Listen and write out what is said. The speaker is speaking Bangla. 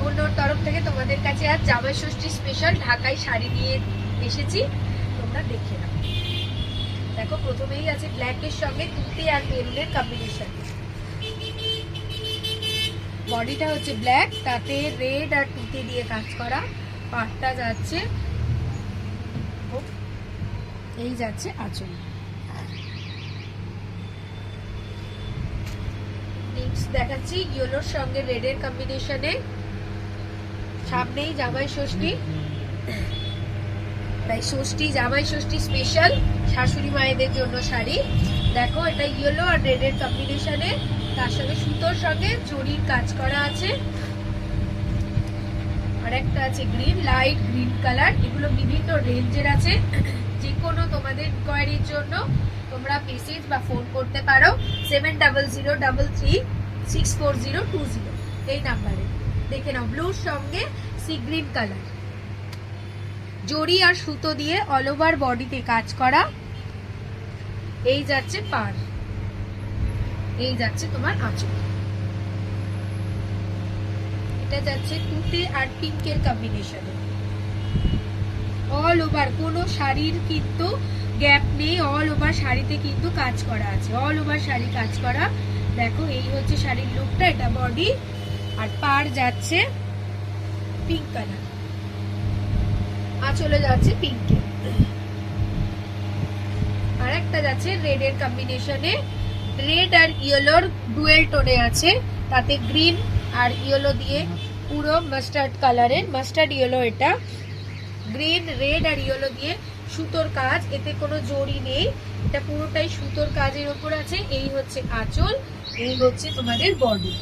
লাবণ্যর তরফ থেকে তোমাদের কাছে আজ জামাই ষষ্ঠী স্পেশাল ঢাকাই শাড়ি নিয়ে এসেছি, তোমরা দেখে নাও। দেখো প্রথমেই আছে ব্ল্যাকের সঙ্গে তুতে আর মেরুনের কম্বিনেশন। বডিটা হচ্ছে ব্ল্যাক, তাতে রেড আর তুতে দিয়ে কাজ করা। পাটটা যাচ্ছে, এই যাচ্ছে আঁচল। নেক্সট দেখাচ্ছি ইয়েলোর সঙ্গে রেডের কম্বিনেশনে। সামনেই জামাই ষষ্ঠী, তাই ষষ্ঠী জামাই ষষ্ঠী স্পেশাল শাশুড়ি মায়েদের জন্য শাড়ি। দেখো এটা ইয়েলো আর রেডের কম্বিনেশনে, তার সঙ্গে সুতোর সঙ্গে জরির কাজ করা আছে। আর একটা আছে গ্রিন, লাইট গ্রিন কালার। এগুলো বিভিন্ন রেঞ্জের আছে। যে কোনো তোমাদের ইনকোয়ারির জন্য তোমরা মেসেজ বা ফোন করতে পারো 7003364020 এই নাম্বারে। দেখে নাও ব্লুর সঙ্গে সি গ্রিন কালার, জরি আর সুতো দিয়ে অল ওভার বডিতে কাজ করা। এই যাচ্ছে পার, এই যাচ্ছে তোমার আঁচল। এটা যাচ্ছে তুতে আর পিঙ্কের কম্বিনেশনে। অল ওভার কোনো শাড়ির কিন্তু গ্যাপ নেই, অল ওভার শাড়িতে কিন্তু কাজ করা আছে, অল ওভার শাড়ি কাজ করা। দেখো এই হচ্ছে শাড়ির লুকটা, এটা বডি। আর পার যাচ্ছে পিঙ্ক কালার, আঁচলে যাচ্ছে পিঙ্কে। আর একটা যাচ্ছে রেড এর কম্বিনেশনে, রেড আর ইয়েলোর ডুয়েল টোনে আছে, তাতে গ্রিন আর ইয়েলো দিয়ে পুরো মাস্টার্ড কালারের, মাস্টার্ড ইয়েলো। এটা গ্রিন রেড আর ইয়েলো দিয়ে সুতোর কাজ, এতে কোনো জরি নেই, এটা পুরোটাই সুতোর কাজের উপর আছে। এই হচ্ছে আঁচল, এই হচ্ছে তোমাদের বডি।